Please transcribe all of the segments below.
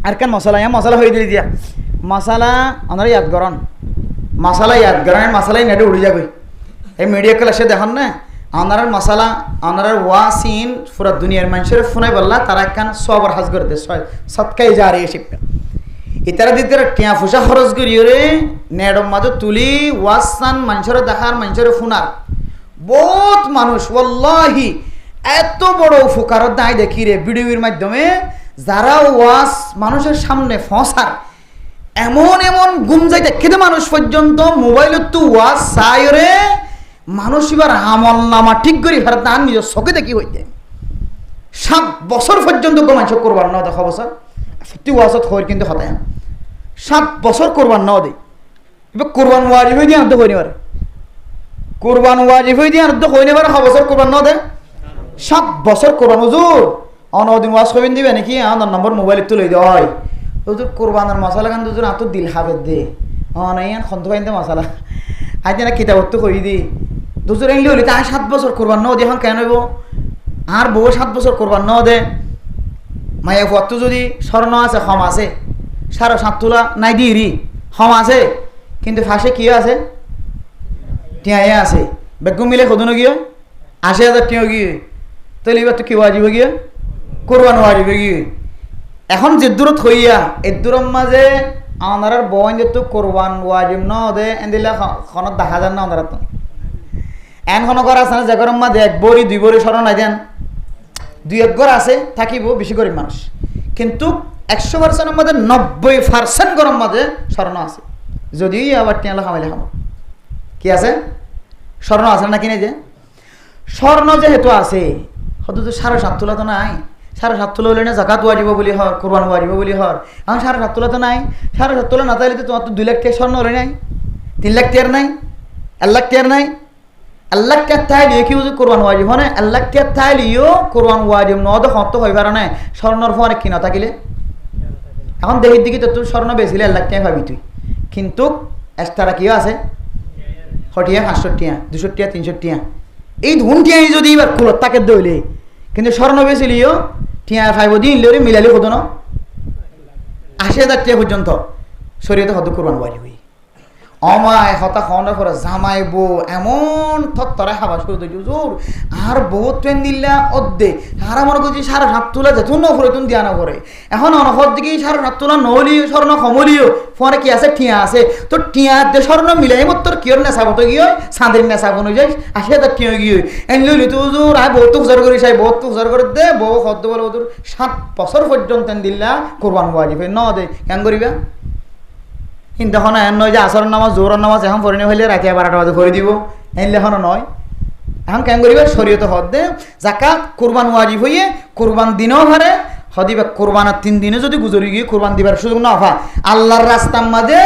আর কেন মশলা হয়ে দিলি দিয়া মশলা আমরা ইয়াদ করেন মশালাই নেটে উড়ে যাবে এই মিডিয়া ক্লাসে দেখান না আনার মশালা আনার ওয়াসিন পুরা দুনিয়ার মানুষের ফোনাই বললা তারা একখান সবর হাজ করে দে সৎকাই যা রে শিখবে ইতারা দিতে টিয়া ফুসা খরচ করি রে নেডম মাঝে তুলি ওয়াসান মানুষের দেখার মানুষের ফোনার বহুত মানুষ ওয়াল্লাহি এত বড় উপকার দায় দেখি রে ভিডিওর মাধ্যমে যারা ওয়াস মানুষের সামনে ফসার এমন গুম যাইতে খেতে মানুষ পর্যন্ত মোবাইলত তো ওয়াস চাই রে মানুষ এবার আমল নামা ঠিক করি ফেরত না নিজের চোখে দেখি হইতে 7 বছর পর্যন্ত মানুষ করবার না দেখা বছর সত্যি ওয়াজত হয় কিন্তু হতায় 7 বছর করবার না দেয় এবার কোরবান ওয়াজিব হয়ে দিয়ে আনতে হয়ে নেবার কোরবান ওয়াজিব হয়ে দিয়ে আনতে হয়ে নেবার বছর করবার না দেয় 7 বছর করবান হুজুর অনদিন ওয়াজ কবেন দিবে নাকি আমার নম্বর মোবাইল তুলে দেওয়া হয় হুজুর কোরবানের মশলা খান হুজুর আত দিল হাবের দে নাই খন্ত খাইতে মশলা আজ না কিতাবত তো কই দি দুজোর এনলি হলি তাই 7 বছর করবার ন দে এখন কেন হইব আর বউ 7 বছর করবার ন দে মায়া পথ যদি স্বর্ণ আছে ক্ষম আছে 7.5 তোলা নাই দিরি ক্ষম আছে কিন্তু ফাঁসে কি আছে টিয়াই আছে বেগুন মিলে খোদনো গিয়ে 80,000 টিয়া গিয়ে তাহলে এবার তো কি ওয়াজিব গিয়ে কোরবান ওয়াজিব গিয়ে এখন যে দূরত হইয়া এ দূরের মাঝে আনার বইন তো কোরবান ওয়াজিব ন দে এদিলা খনত দেখা যান না আনার তো এনখন ঘর আছে না যে ঘরের মাঝে 1 বড়ি 2 বড়ি স্বর্ণ নাই দেন 2-1 ঘর আছে থাকিব বেশি গরিব মানুষ কিন্তু 100% মধ্যে 90% গরম মাঝে স্বর্ণ আছে যদি আবার টিয়ালা খামাইলে খাবো কি আছে স্বর্ণ আছে না কিনে যে স্বর্ণ যেহেতু আছে হয়তো তো 7.5 তোলা তো নাই 7.5 তোলা হলে না জাকাত ওয়াজিব বলি হর কোরবান ওয়াজিব বলি হর এখন 7.5 তোলা তো নাই 7.5 তোলা না তাইলে তো তোমার তো 2 লাখ টাকা স্বর্ণ হলে নাই 3 লাখ টাকার নাই 1 লাখ টাকার নাই 1 লাখ টাকা তাইলে কি বুঝি কোরবান ওয়াজিব হয় না 1 লাখ টাকা তাইলেও কোরবান ওয়াজিব ন তো হত হই পারে না স্বর্ণর পরে কিনা থাকিলে এখন দেখির দিকে তো তুই স্বর্ণ বেচিলে 1 লাখ টাকা পাবি তুই কিন্তু এক্সট্রা কিও আছে 500 টাকা 200 টাকা 300 টাকা এই ধুন টিয়া যদি এবার কুলত তাকে দইলে কিন্তু স্বর্ণ বেচিলিও টিয়া ফাইব দিন লে মিলালি হতো না 80,000 টাকা পর্যন্ত শরীয়তে হতো কোরবান ওয়াজিব হই অমায় হতা খাওয়ানোর পরে জামাই বউ এমন থরথরে খাবার শুরু দিয়েছি হুজুর আর বউ ট্রেন দিল্লা অর্ধে আর মনে করছি 7.5 তোলা যেত ন করে তুমি দিয়া না করে এখন অনহর দিকে 7.5 তোলা নহলিও স্বর্ণ কমলিও পরে কি আছে টিয়া আছে তো টিয়া দিয়ে স্বর্ণ মিলাই মত তোর কিয়র নেশাব তো গিয়ে সাঁদের নেশাব নই যাই 80,000 টিয়া গিয়ে এনলি তো হুজুর আয় বহুত উজার করি চাই বহুত উজার করে দে বউ খদ্দ বলে হুজুর 7 বছর পর্যন্ত দিল্লা কোরবান ওয়াজিব ন দে কেন করিবা কিন্তু এখন এন নয় যে আসর নামাজ জোহর নামাজ এখন পড়ে হইলে রাতে 12টা বাজে করে দিব এনলে এখন নয় এখন কেন করিবে শরীয়ত হদ দে জাকাত কোরবান ওয়াজিব হইয়ে কোরবান দিনও হারে হদিবা কোরবানের 3 দিনে যদি গুজরি গিয়ে কোরবান দিবার সুযোগ না হা আল্লাহর রাস্তার মাঝে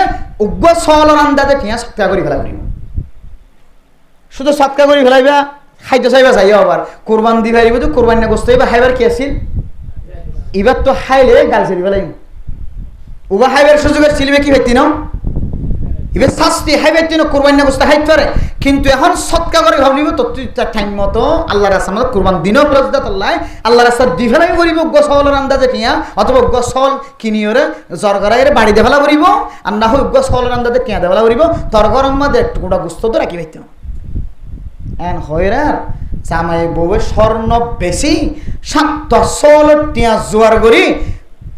উগ্র সহল আন্দাজে টিয়া সৎকা করে ফেলা করিব শুধু সৎকা করে ফেলাইবা খাইতে চাইবা যাইও আবার কোরবান দিবা তো কোরবান না গোস্ত হইবা খাইবার কি আছিল এবার তো খাইলে গাল ছেড়ে ফেলাই উবা হাইবার সুযোগের ছিলিবে কি হইতি না এবার শাস্তি হাইবার তিন কোরবান না গোস্ত হাইতে পারে কিন্তু এখন সৎকা করে ভাবলিব তো তুই টাইম মতো আল্লাহর রাস্তার মধ্যে কোরবান দিনও প্রজদাত আল্লাহর রাস্তা দি ফেলাই করিব গোসলের আন্দাজে টিয়া অথবা গোসল কিনিওরে জরগরাইরে বাড়ি দে ফেলা করিব আর না হয় গোসলের আন্দাজে টিয়া দে ফেলা করিব তরগরম মধ্যে একটু গোটা গোস্ত তো রাখি পাইতে এন হয়রা জামাই বউয়ের স্বর্ণ বেশি 7 টিয়া জোয়ার করি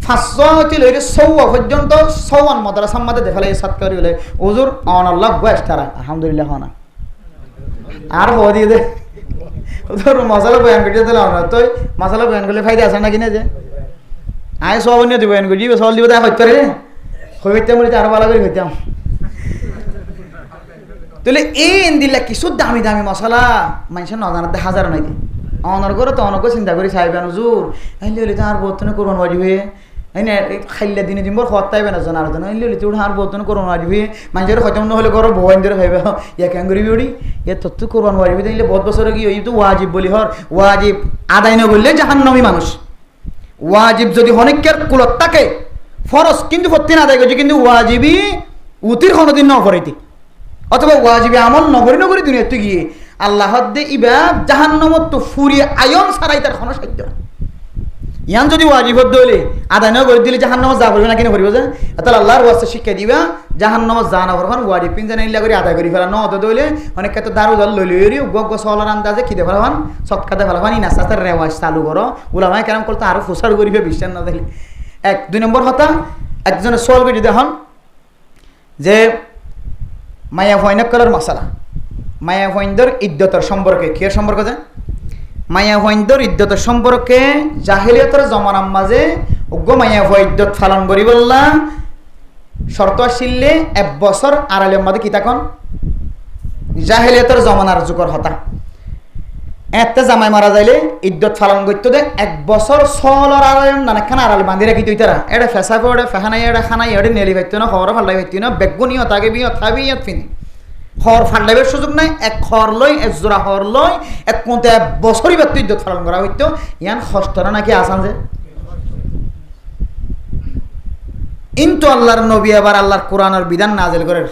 500 লইরে 100 পর্যন্ত 100 মাদ্রাসার মধ্যে দেখালে সৎকারি হলে হুজুর অনাল্লাহ গোয়াস্তারা আলহামদুলিল্লাহ হনা আর হদি দে হুজুর মশলা বয়ান করে দিলাম না তুই মশলা বয়ান করলে ফায়দা আছে না কিনা যে আয় সব অন্য দিব বয়ান করি সল দিব তাই হইতে রে হইতে মরি আর ভালো করে হইতাম তাহলে এই ইন্দিল্লা কিছু দামি দামি মশলা মানুষের না জানাতে হাজার নাই অনার করে তো অনকে চিন্তা করি সাহেবান হুজুর আইলে হলে তো আর বর্তনে কোরবান ওয়াজিব হয়ে না খাইলে দিনে দিন বর হতাইবে না জানার জন্য আইলে হলে তো আর বর্তনে কোরবান ওয়াজিব হয়ে মানুষের হয়তো নহলে ঘর বউন ধরে ভাইবে ইয়া কেন করিবি ওড়ি এ তোর তো কোরবান ওয়াজিব দিলে বহুত বছরে কি তো ওয়াজিব বলি হর ওয়াজিব আদায় না করলে জাহান্নামী মানুষ ওয়াজিব যদি অনেকের কুলত থাকে ফরজ কিন্তু প্রত্যেক আদায় করছে কিন্তু ওয়াজিবই উতির কোনোদিন ন করাইতে অথবা ওয়াজিবি আমল নগরী দুনিয়াতে গিয়ে আল্লাহ দে ইবা জাহান্নামত তো ফুরিয়ে আয়ন ছাড়াই তার কোনো সাধ্য ইয়ান যদি ওয়াজিব হলে আদায় না করে দিলে জাহান্নামে যা করবে না কিনে করবে যে তাহলে আল্লাহর ওয়াস্তে শিক্ষা দিবা জাহান্নামে যা না করবেন ওয়াজিব পিন জানা ইল্লা করে আদায় করে ফেলা ন অত দইলে অনেক ক্ষেত্রে দারু দল লইলি গগ সলার আন্দাজে খিদে ফেলাবান সৎকাতে ফেলাবান ইনাস্তার রেওয়াজ চালু করো উলামায়ে কেরাম করতে আরো ফুসার করিবে বিশ্বাস না দিলে এক দুই নম্বর কথা একজনের সোয়াল করে দেখুন যে মায়া ভয়নকলের মশালা মায়া ভয়ন্দর ইদ্যতর সম্পর্কে কি সম্পর্ক যে মায়া ভয়ন্দর ইদ্যতর সম্পর্কে জাহিলিয়তের জমানার মাঝে উগ্র মায়া ভয় ইদ্যত পালন করি বললা শর্ত আসিলে 1 বছর আড়ালের মাঝে কি তখন জাহিলিয়তের জমানার যুগর হতা এতে জামাই মারা যাইলে ইদ্যত পালন করতে দে 1 বছর সলর আড়ালে নানাখান আড়ালে বাঁধি রাখি তুই তারা এটা ফেসা পড়ে ফেহানাই এটা খানাই এটা নেলি ভাইতো না খবর ফাল্লাই ভাইতো না বেগুনিও তাকে বিও থাবি ফিনি খর ফাল্লাইবার সুযোগ নাই এক খর লই এক জোড়া খর লই এক কোনতে 1 বছরই ব্যক্তি ইদ্যত পালন করা হইতো ইয়ান খস্তরা নাকি আসান যে কিন্তু আল্লাহর নবী আবার আল্লাহর কোরআনের বিধান নাযিল করেন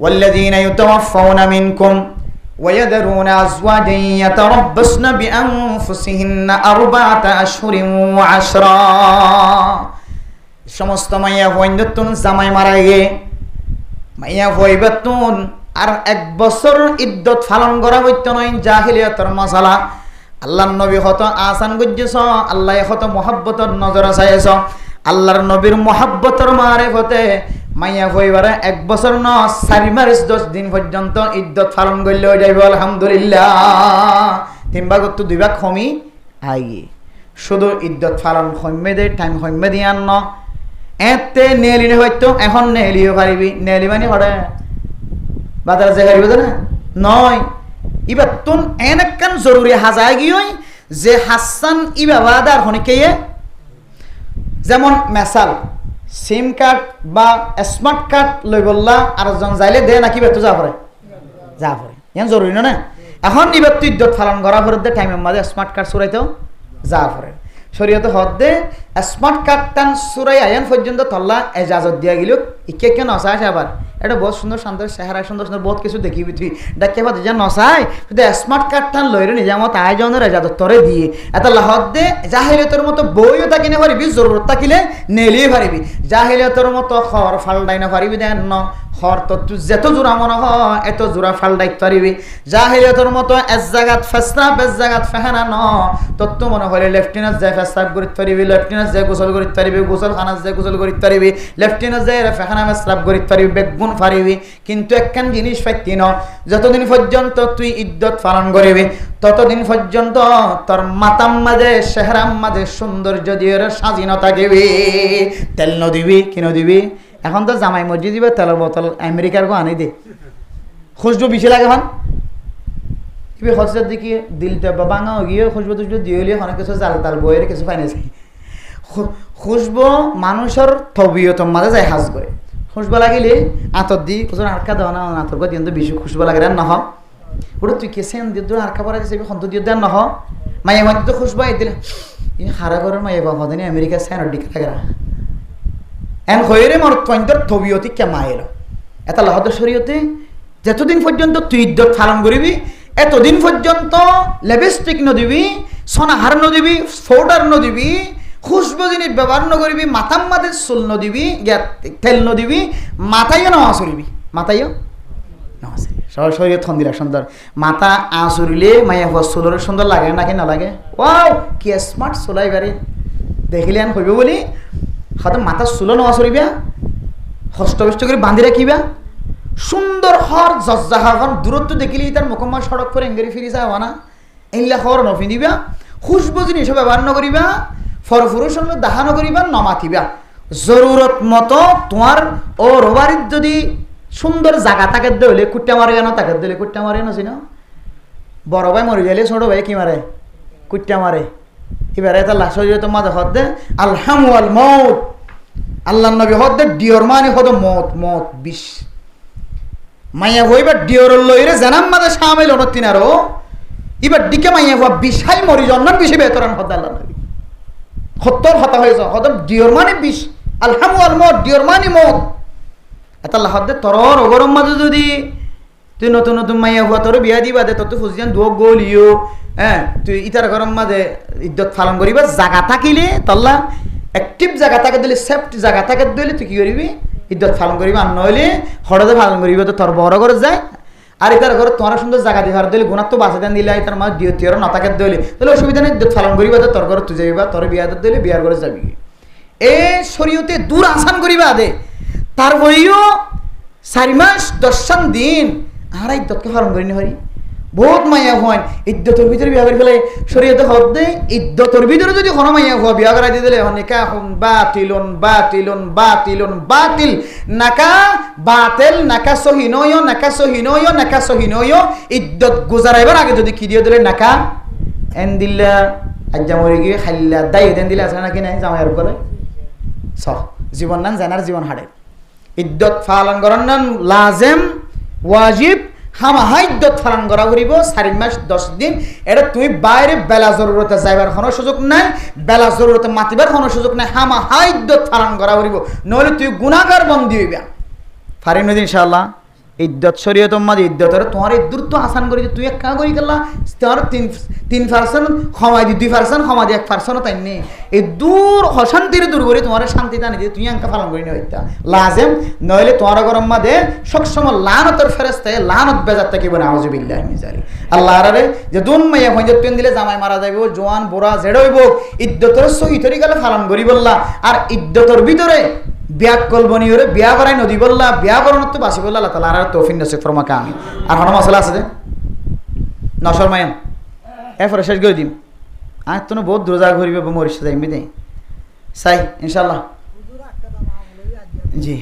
ওয়াল্লাযীনা ইউতাওয়াফাউনা মিনকুম ويذرون أزواجا يتربصن بأنفسهن 4 أشهر وعشرا সমস্ত মাইয়া ভয়ন্দতুন জামাই মারা গে মাইয়া ভয়বাতুন আর 1 বছর ইদ্যত পালন করা হইতো নয় জাহিলিয়াতের মাসালা আল্লাহর নবী হতো আসান গজ্জেছ আল্লাহ হতো মুহাব্বতের নজর চাইছ আল্লাহর নবীর মুহাব্বতের মারিফতে মাইয়া ভইবারে 1 বছর ন 4 মাস 10 দিন পর্যন্ত ইদ্যত পালন করলে যাইব আলহামদুলিল্লাহ 3 ভাগ তো 2 ভাগ কমি আইগে শুধু ইদ্যত পালন কমে দে টাইম কমে দিয়ান ন এতে নেলিনে হয়তো এখন নেলিও পারিবি নেলি মানে হড়ে বাজার যে হারিব না নয় ইবা তুন এনেকান জরুরি হাজায় গিয়ে যে হাসান ইবা বাদার হনিকে যেমন মেসাল সিম কার্ড বা স্মার্ট কার্ড লই বললা আর জন যাইলে দে নাকি বেতু যা পড়ে ইয়ান জরুরি না এখন নিবে তুই ইদ্যত পালন করা পরে দে টাইমের মাঝে স্মার্ট কার্ড সুরাইতেও যা পড়ে শরীয়তে হদ দে স্মার্ট কার্ড টান সুরাই আয়ান পর্যন্ত তল্লা এজাজত দিয়া গেল ইকে কে নসায় আবার এটা বহুত সুন্দর সুন্দর চেহারা সুন্দর সুন্দর বহুত কিছু দেখিবি তুই ডাকে বা যা নসায় তুই স্মার্ট কার্ড টান লইরে নিজে মত আয়োজনের এজাজত তরে দিয়ে এত লাহদ দে জাহিলিয়তের মতো বইও তাকে নে পারিবি জরুরত থাকিলে নেলিয়ে পারিবি জাহিলিয়তের মতো খর ফালডাই না পারিবি দেন ন খর তো তুই যেত জোড়া মনে হয় এত জোড়া ফালডাই পারিবি জাহিলিয়তের মতো এক জায়গাত ফেসরাব এক জায়গাত ফেহানা ন তোর তো মনে হলে লেফটেন্যান্ট যায় ফেসরাব করিতে পারিবি লেফটেন্যান্ট যায় গোসল করিতে পারিবি গোসল খানা যায় গোসল করিতে পারিবি লেফটেন্যান্ট যায় ফেহানা ফেসরাব করিতে পারিবি বেগুন পারিবি কিন্তু একখান জিনিস পাইতি ন যতদিন পর্যন্ত তুই ইদ্যত পালন করিবি ততদিন পর্যন্ত তোর মাতাম মাঝে চেহারাম মাঝে সৌন্দর্য দিয়ে সাজিনো থাকিবি তেল নদিবি কি নদিবি এখন তো জামাই মসজিদ দিবে তেলের বোতল আমেরিকার গো আনি দে খুশবু বেশি লাগে এখন ইবে হচ্ছে দেখি দিলটা বাঙা গিয়ে খুশবু টুসবু দিয়ে হলে অনেক কিছু জাল তাল বইয়ের কিছু পাই না খুশবু মানুষের তবিয়তর মাঝে যায় হাজ করে খুশবু লাগিলে আঁতর দি কোথাও আটকা দেওয়া না আঁতর করে দিয়ে বেশি খুশবু লাগে দেন নহ ওটা তুই কে সেন দিয়ে আটকা পড়া যাচ্ছে সন্ত দিয়ে দেন নহ মাইয়া মাঝে তো খুশবু আই দিলে হারা করার মাইয়া বাবা দিনে আমেরিকা সেন ডিকে লাগে এন হয়ে মর তন্তর তবিয়তি কেমা এলো এটা লাহদের শরীয়তে যতদিন পর্যন্ত তুই ইদ্যত পালন করিবি এতদিন পর্যন্ত লিপস্টিক নদিবি সোনাহার নদিবি ফোডার নদিবি খুশবু জিনিস ব্যবহার নকরিবি মাথার মাঝে চুল নদিবি তেল নদিবি মাথাইও নেওয়া চলিবি মাথাইও নেওয়া চলিবি সবার শরীর থন্দিরা সুন্দর মাথা আঁচুরিলে মাইয়া চুলের সুন্দর লাগে নাকি নালাগে ওয়াও কি স্মার্ট চুলাই বাড়ি দেখিলে আন হইব বলি হয়তো মাথা চুলো নেওয়া চলিবা হস্তবিষ্ট করে বাঁধি রাখিবা সুন্দর হর জজ্জাহাখন দূরত্ব দেখিলে তার মুখম্মা সড়ক করে এঙ্গেরি ফিরি যাওয়া না এইলা হর নফিনিবা খুশবু জিনিস ব্যবহার নকরিবা ফরফুরুর সঙ্গে দেখা নকরিবা নমাতিবা জরুরত মতো তোমার ও রোবারির যদি সুন্দর জায়গা তাকে দিলে কুট্টা মারে কেন তাকে দিলে কুট্টা মারে নছি না বড় ভাই মরে গেলে ছোট ভাই কি মারে কুট্টা মারে এবার এটা লাশরিয়ত মাঝে হদ দে আলহামু আল মৌত আল্লাহ নবী হদ দে ডিওর মানে হদ মত মত বিষ মাইয়া হইবার ডিওর লইরে জানাম মাঝে সামিল অনতিন আরো এবার দিকে মাইয়া হওয়া বিষাই মরি জন্নার বিষে বেতরান হদ আল্লাহ নবী সত্তর হতা হয়েছে হদ ডিওর মানে বিষ আলহামু আল মত ডিওর মানে মত এটা লাহদ দে তরর ওগরম মাঝে যদি তুই নতুন নতুন মাইয়া হুয়া তোর বিয়া দিবা দে তোর তো ফুজিয়ান দুঃখ গলিও হ্যাঁ তুই ইতার গরম মাঝে ইজ্জত পালন করিবা জায়গা থাকিলে তল্লা অ্যাক্টিভ জায়গা থাকে দিলে সেফটি জায়গা থাকে দিলে তুই কি করবি ইজ্জত পালন করিবা আর নইলে হঠাৎ পালন করিবা তো তোর বড় করে যায় আর এটার ঘরে তোমার সুন্দর জায়গা দিয়ে দিলে গুণার তো বাঁচা দেন দিলে তার মাঝে দিয়ে তুই না থাকে দিলে তাহলে অসুবিধা নেই ইজ্জত পালন করিবা তো তোর ঘরে তুই যাইবা তোর বিয়া দিলে বিয়ার ঘরে যাবি এ শরীয়তে দূর আসান করিবা দে তারপরেও 4 মাস 10 দিন আর ইজ্জতকে পালন করি না হরি বহুত মাইয়া হয় ইজ্জতের ভিতরে বিয়া করে ফেলে শরীয়তে হদ দে ইজ্জতের ভিতরে যদি কোনো মাইয়া হওয়া বিয়া করাই দিয়ে দিলে নিকাহুন বাতিলুন বাতিলুন বাতিলুন বাতিল নাকা বাতিল নাকা সহিনয় নাকা সহিনয় নাকা সহিনয় ইজ্জত গুজারাইবার আগে যদি কি দিয়ে দিলে নাকা এন দিল্লা আজ্জা মরে গিয়ে খাইল্লা দাই দেন দিলে আছে নাকি নাই জামাইয়ের করে জীবন নান জানার জীবন হাড়ে ইজ্জত পালন করার নান লাজেম ওয়াজিব হামাহা ইজ্জত পালন করা করিব 4 মাস 10 দিন এটা তুই বাইরে বেলা জরুরতে যাইবার কোনো সুযোগ নাই বেলা জরুরতে মাতিবার কোনো সুযোগ নাই হামাহা ইজ্জত পালন করা করিব নইলে তুই গুনাহগার বন্দী হইবা পারি নদী ইনশাআল্লাহ ইজ্জত শরীয়ত মাঝে ইজ্জতের তোমার ইদ্দুর তো আসান করি তুই এক কা করি গেলা তোর 3% ক্ষমা দি 2% ক্ষমা দি 1% তাই নেই এই দূর অশান্তির দূর করে তোমার শান্তি টানি দিয়ে তুই আঙ্কা পালন করি না হইতা লাজেম নইলে তোমার গরম মাঝে সবসময় লানতের ফেরেশতায় লানত বেজার থাকিব না আউযুবিল্লাহি মিন যালিক আল্লাহ আরে যে দুন মাইয়া হইতে তুই দিলে জামাই মারা যাইব জওয়ান বুড়া জেড় হইব ইজ্জতের সহি তরিকালে পালন করি বললা আর ইজ্জতের ভিতরে বিয়াক কলবনি ওরে বিয়া করাই নদী বললা বিয়া করানোর তো বাসি বললা আল্লাহ তাআলা আর তৌফিক নসিব ফরমাকা আমি আর হন মশলা আছে যে নশর মায়াম এরপরে শেষ করে দিম আজ তো বহুত দূর জায়গা ঘুরিবে মরিস যাইবি দে চাই ইনশাল্লাহ জি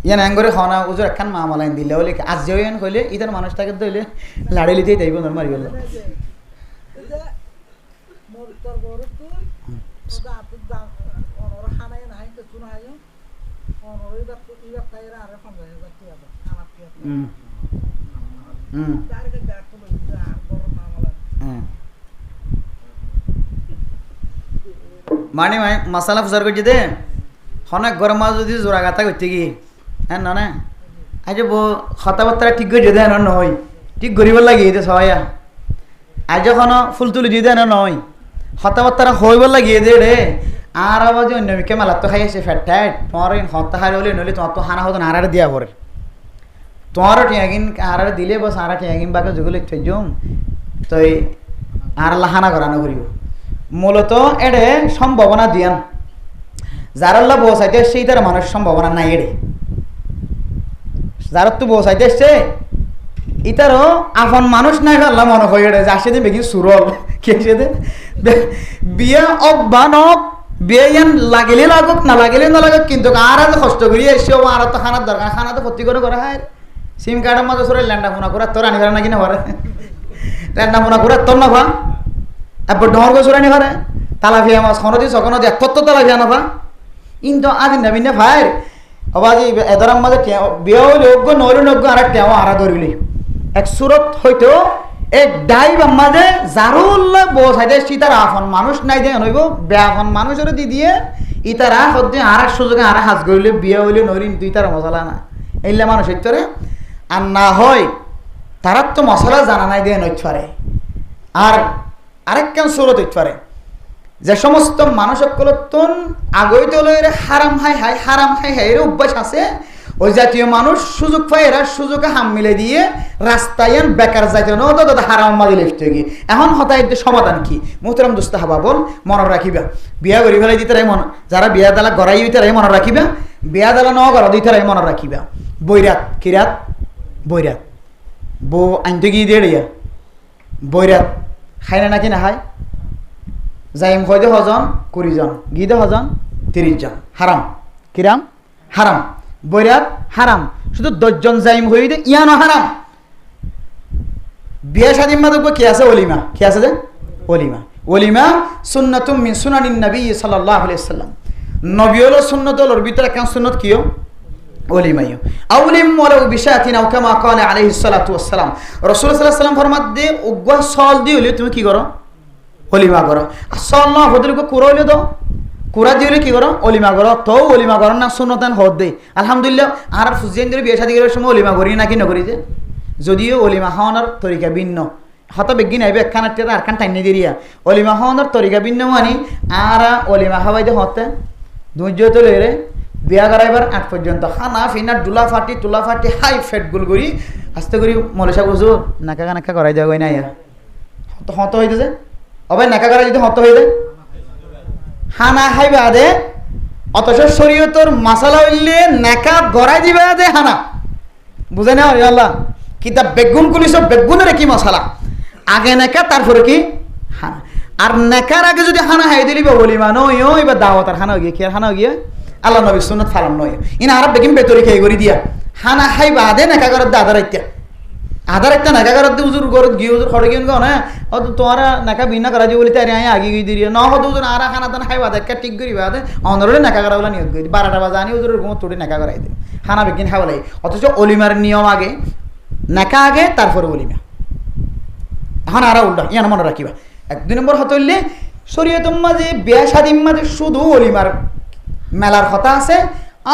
ইয়ান আঙ্গরে খাওয়া উজুর একখান মা মালাইন দিলে বলে আজ যে কইলে ইতার মানুষটাকে দইলে লাড়ি লিতেই যাইব মারি গেল মানে মশালা ফুসার করছি দে অনেক গরম মাছ যদি জোড়া গাতা করতে কি হ্যাঁ না আজ কথাবার্তা ঠিক করে দিয়ে না নয় ঠিক গরিবার লাগিয়ে দে সবাই আজ যখন ফুল তুলি দিয়ে দেয় না নয় কথাবার্তা হইবার লাগিয়ে দে রে আর আবার যে অন্য মিকে মেলা তো খাইছে ফ্যাট তোমার হত্যা খাই হলে নইলে তোমার তো হানা হতো হারারে দিয়া পরে তোমারও টিয়াগিন হারারে দিলে বস হারা টিয়াগিন বাকে যুগলে থইজম তো আর লাহানা করানো করিব মূলত এডে সম্ভাবনা দিয়ান যার আল্লাহ বসাইতে এসছে তার মানুষ সম্ভাবনা নাই এডে যার তো বসাইতে এসছে ইতারও আপন মানুষ নাই আল্লাহ মনে হয় এডে যার সেদিন বেশি সুরল কে সেদিন বিয়া অবানক বিয়ান লাগিলে লাগুক না লাগিলে না লাগুক কিন্তু আর কষ্ট করি এসে আর তো খানার দরকার খানা তো ভর্তি করে করা হয় সিম কার্ডের মাঝে সরে ল্যান্ডা ফোনা করে তোর আনিবার নাকি না পারে ল্যান্ডা ফোনা করে তোর না ভা এবার ডর গো সরে নি পারে তালাফিয়া মাছ খনো দিয়ে সকনো দিয়ে তত্ত্ব তালাফিয়া না ভা কিন্তু আজ নেবি না ভাই অবাজি এদরাম মাঝে বিয়া হইলে অজ্ঞ নইলে নজ্ঞ আর টেও আরা ধরিলি এক সুরত হইতো এক ডাইব আমাদের জারুল্লাহ বসাইতে সীতার আফন মানুষ নাই দেয় নইব বেআফন মানুষের দি দিয়ে ইতারা হতে আর এক সুযোগে আর হাজ গড়িলে বিয়ে হইলে নইরিন তুই তার মশলা না এইলে মানুষ হইতরে আর না হয় তারা তো মশলা জানা নাই দিয়ে নইতে পারে আর আরেক কেন সুরত হইতে পারে যে সমস্ত মানুষ সকলতন আগইতে লইরে হারাম হাই হাই হারাম হাই হাই এর অভ্যাস আছে ওই জাতীয় মানুষ সুযোগ পায় এরা সুযোগে হাম মিলে দিয়ে রাস্তায় বেকার যাইতে না তো দাদা হারাম মারি লিখতে গিয়ে এখন হতায় সমাধান কি মোহতারাম দোস্ত হাবা বল মনে রাখিবা বিয়া করি ফেলাই দিতে মনে যারা বিয়া দালা গড়াই দিতে মনে রাখিবা বিয়া দালা ন গড়া দিতে মনে রাখিবা বৈরাত কিরাত বৈরাত বউ আনতে গিয়ে দিয়ে রিয়া বৈরাত খাই না নাকি না খায় যাইম হয় দে হজন 20 জন গিয়ে দে হজন 30 জন হারাম কিরাম হারাম বৈরাত হারাম শুধু 10 জন যাইম হই দে ইয়ানো হারাম বিয়া শাদীর মাঝে কি আছে ওলিমা কি আছে যে ওলিমা ওলিমা সুন্নাতুম মিন সুনানিন নবী সাল্লাল্লাহু আলাইহি ওয়াসাল্লাম নবী হলো সুন্নাত হলোর ভিতরে কোন সুন্নাত কিও ওলিমাইও আউলিম ওয়ালাউ বিশাতিন আও কামা ক্বালা আলাইহিস সালাতু ওয়াস সালাম রাসূল সাল্লাল্লাহু আলাইহি ওয়াসাল্লাম ফরমাত দে উগ্র সল দি হলে তুমি কি করো ওলিমা করো আর সল না হদলে কো করলে দাও কুরা দিলে কি করো অলিমা করো তো অলিমা করো না সুন্নতান হদ দেই আলহামদুলিল্লাহ আর ফুজিয়ান ধরে বিয়ে শাদী করার সময় অলিমা করি নাকি নকরি যে যদিও অলিমা খাওয়ানোর তরিকা ভিন্ন হত বেগিন আইবে একখান আর খান টাইনে দিরিয়া অলিমা খাওয়ানোর তরিকা ভিন্ন মানে আর অলিমা খাওয়াই দে হতে ধৈর্য তো লেরে বিয়া করাইবার আগ পর্যন্ত খানা ফিনা ডুলা ফাটি হাই ফেট গুল করি আস্তে করি মলেশা বুঝো নাকা করাই দেওয়া না ইয়া হত হইতেছে অবাই নাকা করা যদি হত হয়ে যায় হানা খাইবা দে অথচ শরীয়তর মাসালা হইলে নাকা গড়াই দিবা দে হানা বুঝে না আল্লাহ কিতাব বেগুন কুলিস বেগুনের কি মশলা আগে নাকা তারপরে কি হানা আর নাকার আগে যদি হানা হাই দিলি বলিমা নয় এবার দাওয়াত আর হানা গিয়ে কি আর হানা গিয়ে আল্লাহ নবী সুন্নাত ফালান নয় ইনা আর বেগিন বেতরি খেয়ে করি দিয়া হানা খাইবা দে নাকা করার দে আধার একটা নাকা করার দে উজুর গরত গিয়ে উজুর খড়ে গিয়ে না ও তো তোমার নাকা বিনা করা যাবে বলে তাই আগে গিয়ে দিয়ে ন হতো উজুর আর খানা দান খাইবা দে ঠিক করি বাদে অনরে নাকা করা বলে নিয়োগ করি 12টা বাজে আনি উজুরের ঘুমো তোড়ে নাকা করাই দে খানা বেগিন খাওয়া লাগে অথচ অলিমার নিয়ম আগে নাকা আগে তারপরে অলিমা এখন আর উল্টা ইয়ান মনে রাখিবা 1 নম্বর হতইলে শরীয়তের মাঝে বিয়া শাদীর মাঝে শুধু অলিমার মেলার কথা আছে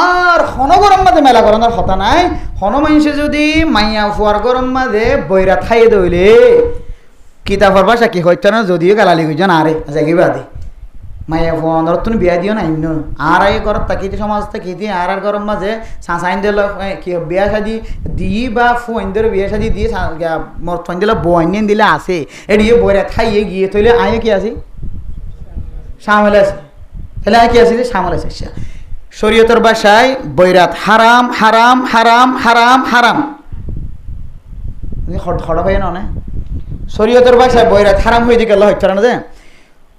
আর হন গরম মাঝে মেলা করানোর কথা নাই হন মানুষে যদি মাইয়া ফুয়ার গরম মাঝে বইরা খাইয়ে দইলে কিতাবর ভাষা কি হইতো না যদিও গালালি কইজন আরে জাগিবা দে মাইয়া ফুয়ার তুমি বিয়া দিও না ইন্ন আর আগে ঘরত তাকিতে সমাজ তাকিতে আর গরম মাঝে সাঁসাইন দিল কি বিয়া শাদি দি বা ফুয়াইনদের বিয়া শাদি দিয়ে মরফাইন দিলে বইন দিলে আছে এদিকে বইরা খাইয়ে গিয়ে তৈলে আয়ে কি আছে সামলে আছে তাহলে আয় কি আছে যে সামলে আছে শরীয়তের ভাষায় বৈরাত হারাম হারাম হারাম হারাম হারাম খড়া ভাই না শরীয়তের ভাষায় বৈরাত হারাম হয়ে দিকে হচ্ছে না যে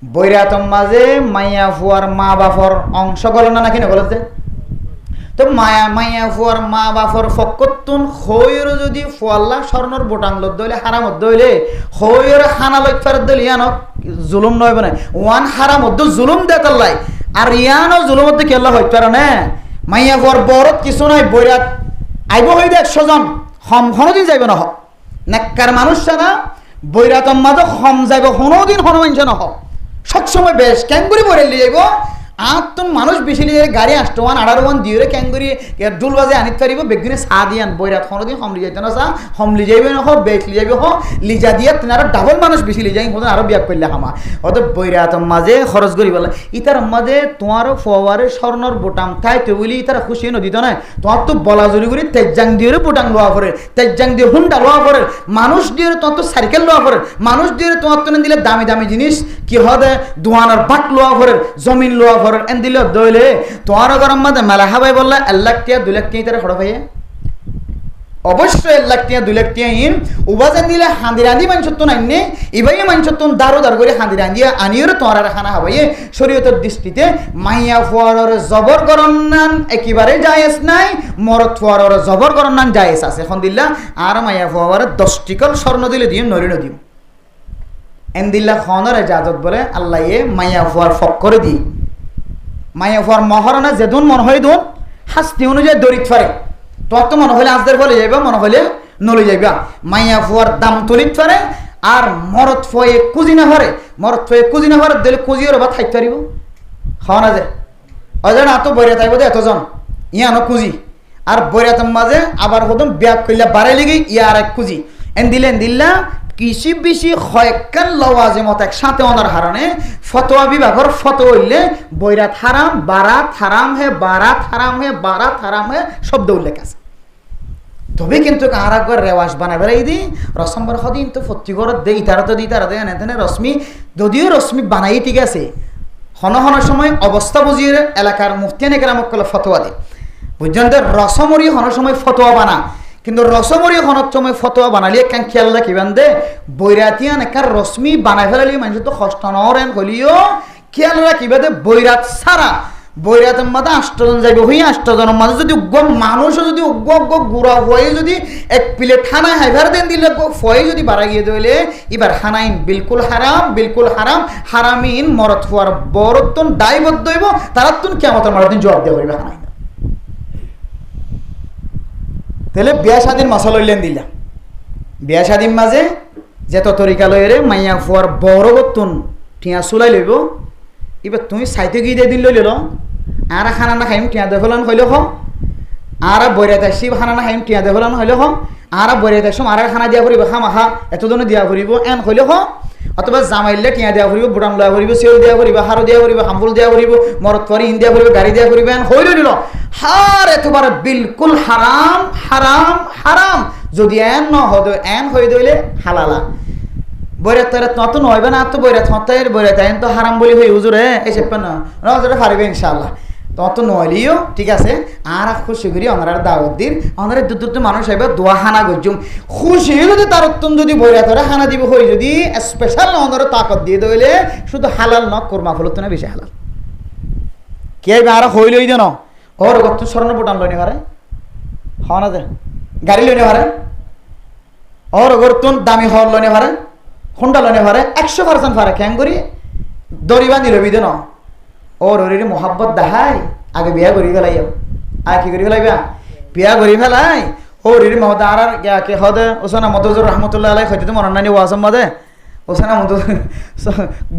বৈরাতর মাঝে মাইয়া ফুয়ার মা বাপর অংশ গল না নাকি না বলতে তো মাইয়া ফুয়ার মা বাপর ফকতুন হইর যদি ফুয়াল্লা স্বর্ণর বোটাং লদ হইলে হারাম হদ হইলে হইর হানা লইফার দল ইয়ানো জুলুম নয় বনে ওয়ান হারাম হদ জুলুম দেতাল্লাই আর ইয়ানো জুলুম মধ্যে কেল্লা হইতে পারে না মাইয়া ফুয়ার বরত কিছু নাই বৈরাত আইব হইবে 100 জন হম কোনোদিন যাইবে না নেককার মানুষ না বৈরাতর মাঝে হম যাইব কোনোদিন হন মানুষ না সবসময় বেশ ক্যাঙ্গুরি বইরে লিয়ে যাইব আত্মন মানুষ বেশি লিয়ে গাড়ি 8 18 দিয়ে ক্যাঙ্গুরি ডুল বাজে আনিতে পারিব বেগুনে চা দিয়ান বৈরাত কোনোদিন হম লিয়ে যাইতে না চা হম লিয়ে যাইবে না বেশ লিয়ে যাইবে লিজা দিয়ে তেনারা ডাবল মানুষ বেশি লিয়ে যাই আরো বিয়াক করলে হামা অত বৈরাতর মাঝে খরচ করি বলে ইতার মাঝে তোমারও ফোয়ারে স্বর্ণর বোটাম তাই তো বলি ইতারা খুশি নদীত নয় তোমার তো বলা জুড়ি করি তেজাং দিয়ে বোটাং লোয়া করে তেজাং দিয়ে হুন্ডা লোয়া করে মানুষ দিয়ে তোমার তো সাইকেল লোয়া করে মানুষ দিয়ে তোমার তো দিলে দামি দামি জিনিস কি হবে দোয়ানার বাট লোয়া করে জমিন লোয়া করে এন দিলে দইলে তোমার গরম মাঝে মেলা হাবাই বললে 1 লাখ টাকা 2 লাখ টাকা তারা খড়া পাইয়ে অবশ্যই 1 লাখ টাকা 2 লাখ টাকা ইন উবাজান দিলে হাঁদি রাঁধি মাংসত্ব নাইনে ইবাই মাংসত্ব দারো দার করে হাঁদি রাঁধিয়া আনিও তোমার খানা হাবাইয়ে শরীয়তের দৃষ্টিতে মাইয়া ফুয়ারের জবর গণনান একেবারে জায়েজ নাই মরদ ফুয়ারের জবর গণনান জায়েজ আছে এখন দিল্লা আর মাইয়া ফুয়ারের 10 টিকল স্বর্ণ দিলে দিম নরি নদিম এন দিল্লা খনর ইজাজত বলে আল্লাহ এ মাইয়া ফুয়ার ফক করে দি মাইয়া ফুয়ার মহারণা যেদুন মনে হয় দুন শাস্তি অনুযায়ী দরিত ফারে তোর তো মনে হলে আজদের বলে যাইবা মনে হলে নলে যাইবা মাইয়া ফুয়ার দাম তুলিত ফারে আর মরদ ফয়ে কুজি না ফারে মরদ ফয়ে কুজি না ফারে দিলে কুজিওর বা থাকতে পারিব খাওয়া না যায় অজানা এত বইরা থাকবো দে এতজন ইয়ানো কুজি আর বইরাতের মাঝে আবার হতম ব্যাগ করলে বাড়াই লেগে ইয়া আর এক কুজি এন দিল্লা কৃষি বেশি কয়েকখান লওয়াজিমত একসাথে অনার হারণে ফতোয়া বিভাগের ফতোয়া হইলে বৈরাত হারাম বারাত হারাম হে বারাত হারাম হে বারাত হারাম হে শব্দ উল্লেখ আছে তবে কিন্তু আর একবার রেওয়াজ বানাই বেড়াই দিই রসমবার সদিন তো ফতিগরত দেই তারা তো দিই তারা দেয় এনে রশ্মি যদিও রশ্মি বানাই ঠিক আছে হন সময় অবস্থা বুঝিয়ে এলাকার মুফতিয়ান একরামক কলে ফতোয়া দেয় বুঝছেন তো রসমরি হন সময় ফতোয়া বানা কিন্তু রসমরি হনত সময় ফতোয়া বানালি একখান খেয়াল রাখিবেন দে বৈরাতিয়ান একখান রশ্মি বানাই ফেলালি মানুষ তো কষ্ট নরেন হলিও খেয়াল রাখিবে দে বৈরাত সারা বৈরাতের মাঝে 8 জন যাইবে হই 8 জনের মাঝে যদি মানুষও যদি গুড়া হয়ে যদি 1 প্লেট খানা হাইভার দেন দিলে ফয়ে যদি বাড়া গিয়ে দিলে এবার হানাইন বিলকুল হারাম হারামিন মরত হওয়ার বরতন দায়বদ্ধ হইব তারাতুন কিয়ামতের মাঠে জবাব দেওয়া হইবে হানাইন তাহলে বিয়া শাদীর মাসা লইলেন দিলা বিয়া শাদীর মাঝে যেত তরিকা লইরে মাইয়া ফুয়ার বড় বতুন টিয়া চুলাই লইব এবার তুমি সাইতে গিয়ে দিয়ে দিন লইল আর খানা না খাইম টিয়া দে ফেলান হইলে হো আর বইরে তাইছি খানা না খাইম টিয়া দে ফেলান হইলে হো আর বইরে তাইছম আর খানা দিয়া ফুরিব খামাখা এতজনে দিয়া ফুরিব এন হইলে হো অথবা জামাইলে টিয়া দিয়া ফুরিব বুটাম লয়া ফুরিব সেউল দিয়া ফুরিব হারো দিয়া ফুরিব হাম্বুল দিয়া ফুরিব মরত করি ইন দিয়া ফুরিব গাড়ি দিয়া ফুরিব এন হইলে দিল হার এতবার বিলকুল হারাম হারাম হারাম যদি এন ন হদ এন হয়ে দইলে হালালা বইরাত তারা তত নইবে না তো বইরাত হতায়ের বইরাত এন তো হারাম বলি হই হুজুরে এই সেপন না হুজুরে পারিবে ইনশাআল্লাহ তত নইলিও ঠিক আছে আর খুশি করি আমরা দাওয়াত দিন আমরা দুটো মানুষ আইবা দোয়া হানা গজুম খুশি যদি তার উত্তম যদি বইরাতরে হানা দিব হই যদি স্পেশাল আমরা তাকত দিয়ে দইলে শুধু হালাল ন কুরমা ফলত না বেশি হালাল কি আইবা আর হই লই দেন ওর গত স্বর্ণ বুটান লইনি পারে হওয়া না যায় গাড়ি লইনি পারে ওর গরতুন দামি হল লইনি পারে হোন্ডা লইনি পারে 100% পারে কেন করি দরিবা নিলবি দেন ওর ওর মোহাব্বত দেখাই আগে বিয়া করি ফেলাই আর কি করি ফেলাইবা বিয়া করি ফেলাই ওর মহদা আর কে হদে ওসানা মদুজুর রহমতুল্লাহ আলাই হইতে মনে নাই ওয়াসম মদে ওসানা মদু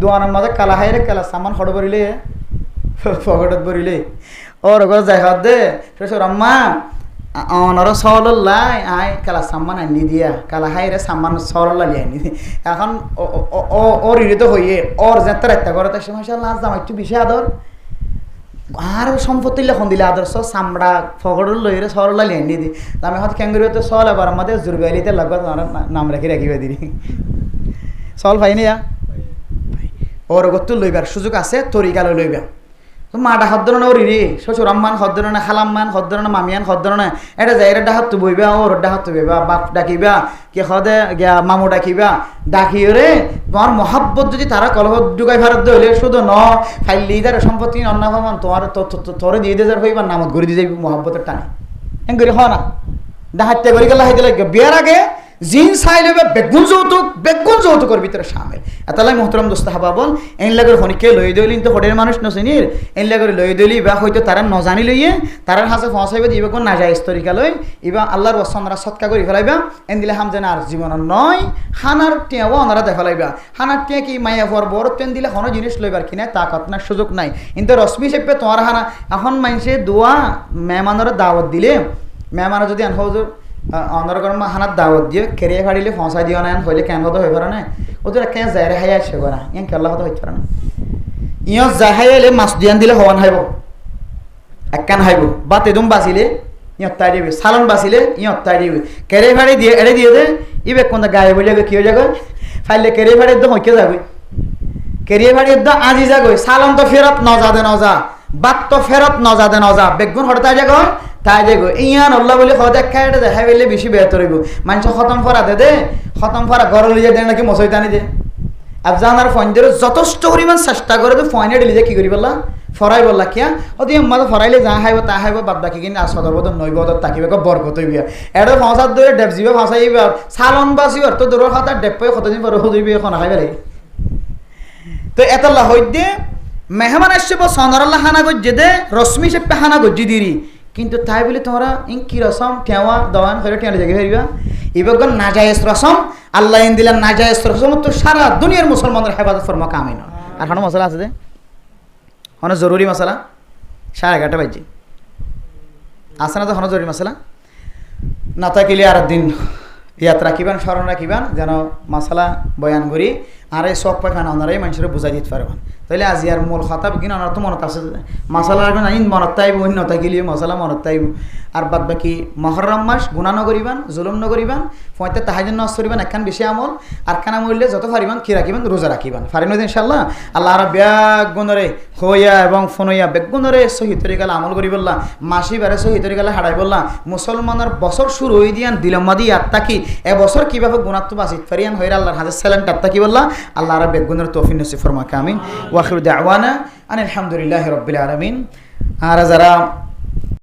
দোয়ানের মাঝে কালা হাইরে কালা সামান খড় বরিলে পকেটত বরিলে ওর ওগর যাই হদ দে শ্বশুর আম্মা অনর সরল্লাই আই কালা সামান আনি দিয়া কালা হাইরে সামান সরল্লা লিয়ে আনি এখন ওর ইরে তো হইয়ে ওর যে একটা করে তাই মাশাআল্লাহ জামাই একটু বেশি আদর আর সম্পত্তি লেখন দিলে আদর্শ চামড়া ফগড় লইরে সরল্লা লিয়ে আনি দি আমি হয়তো ক্যাঙ্গুরি তো সল এবার আমাদের জুরবাইলিতে লাগবে তোমার নাম রেখে রাখিবে দিদি সল পাইনি ওর গত লইবার সুযোগ আছে তরিকালে লইবা মাটা হদ্দর না ওরি রে শ্বশুর আম্মান হদ্দর না খালাম্মান হদ্দর না মামিয়ান হদ্দর না এটা যাই এটা ডাহাত তো বইবা ওর ডাহাত তো বইবা বাপ ডাকিবা কে হদে গিয়া মামু ডাকিবা ডাকি রে তোমার মহাব্বত যদি তারা কলহ ঢুকাই ভারত হইলে শুধু ন ফাইলি তার সম্পত্তি অন্য ভ্রমণ তোমার তোরে দিয়ে দিয়ে হইবার নামত ঘুরে দিয়ে যাবি মহাব্বতের টানে এন করি হ না ডাহাতটা করে গেলে হাইতে লাগবে বিয়ার আগে জিন চাই লইবে বেগুন যৌতুকর ভিতরে সামিল এতালাই মোহতরম দোস্ত হাবাবল এন লাগের হনিকে লই দইলিন তো হোটের মানুষ নচিনির এন লাগের লই দইলি বা হয়তো তারা নজানি লইয়ে তারার হাসে পৌঁছাইবে দিবে কোন নাজাইজ তরিকা লই ইবা আল্লাহর ওয়াসনরা সৎকা করে ফেলাইবা এন দিলে হাম যেন আর জীবন নয় হানার টিয়াও ওনারা দেখালাইবা হানার টিয়া কি মাইয়া ফর বড় তেন দিলে কোনো জিনিস লইবার কিনা তাকত না সুযোগ নাই কিন্তু রশ্মি চেপে তোমার হানা এখন মানুষে দোয়া মেহমানের দাওয়াত দিলে মেহমানা যদি আন হজুর অন্দরকর্ম হানার দাওয়াত দিয়ে কেরিয়ে ফাড়িলে ফসাই দিও না হইলে কেন হতো হয়ে পারে না ওদের কেন যাই হাই আসে করা ইয়ান কেল্লা হতো হইতে পারে না ইয়ত যাই হাই এলে মাছ দিয়ান দিলে হওয়ান হাইব একখান হাইব বা তেদুম বাঁচিলে ইয়ত তাই দিবি সালন বাঁচিলে ইয়ত তাই দিবি কেরিয়ে ফাড়ি দিয়ে এড়ে দিয়ে দে ইবে কোন গায়ে বলে কি হয়ে যাবে ফাইলে কেরিয়ে ফাড়ি একদম হইকে যাবে কেরিয়ে ফাড়ি একদম আজি যাগো সালন তো ফেরত নজা দে নজা বাত তো ফেরত নজা দে নজা বেগুন হঠাৎ যাগো তাই দেখো ইয়ান আল্লাহ বলে হঠাৎ খাই এটা দেখাই বললে বেশি বেহতর হইব মানুষ খতম ফরা দে খতম ফরা ঘরে লিজে দেয় নাকি মশাই টানি দে আফজানার ফয়েন্দের যথেষ্ট পরিমাণ চেষ্টা করে তো ফয়েনে ডিলিজে কি করি বললা ফরাই বললা কিয়া অতি মাঝে ফরাইলে যা খাইব তা খাইব বাদ বাকি কিনে সদর বদর নইব তাকিবে বরকত হইব এটা ফাঁসার ধরে ডেপ যাবে ফাঁসাইব সালন বাসিব তো দূরের কথা ডেপ পাই কতদিন পরে হইবে এখন খাইবে লাগে তো এতলা হইতে মেহমান আসছে সনরাল্লাহ হানা গজ্জে দে রশ্মি চেপে হানা গজ্জি দিরি কিন্তু তাই বলে তোমরা ইন কি রসম ঠেওয়া দওয়ান করে ঠেলে জায়গায় ফেরবা এবার নাজায়েজ রসম আল্লাহ ইন দিলেন নাজায়েজ রসম তো সারা দুনিয়ার মুসলমানদের হেফাজত ফরমা কামই না আর কোনো মশলা আছে যে অনেক জরুরি মশলা 11:30 বাজে আছে না তো কোনো জরুরি মশলা না থাকিলে আর দিন ইয়াত রাখিবেন স্মরণ রাখিবেন যেন মশলা বয়ান করি আর এই সব পাখানা ওনারাই মানুষের বুঝাই দিতে পারবেন তাহলে আজি আর মূল খাতা কিনা ওনার তো মনত আছে মশলা রাখবেন আইন মনত তাইব অন্য থাকিলে মশলা মনত তাইব আর বাদ বাকি মহরম মাস গুণা নকরিবান জুলুম নকরিবান ফয়তে তাহাজুদ নজ করিবান একখান বেশি আমল আর খানা মরলে যত পারিবান কি রাখিবেন রোজা রাখিবান পারিন ইনশাআল্লাহ আল্লাহ আর বেগুনরে হইয়া এবং ফোনইয়া বেগুনরে সহি তরিকালে আমল করি বললা মাসি বারে সহি তরিকালে হারাই বললা মুসলমানের বছর শুরু হই দিয়ান দিলমাদি আত্মাকি এ বছর কিভাবে গুণাত্ম বাসিত পারিয়ান হইরা আল্লাহর হাজার সালাম আত্মাকি বললা আল্লাহ আর বেগুনের তৌফিক নসিব ফরমাক আমিন ওয়া আখিরু দাওয়ানা আনিল হামদুলিল্লাহি রাব্বিল আলামিন আর যারা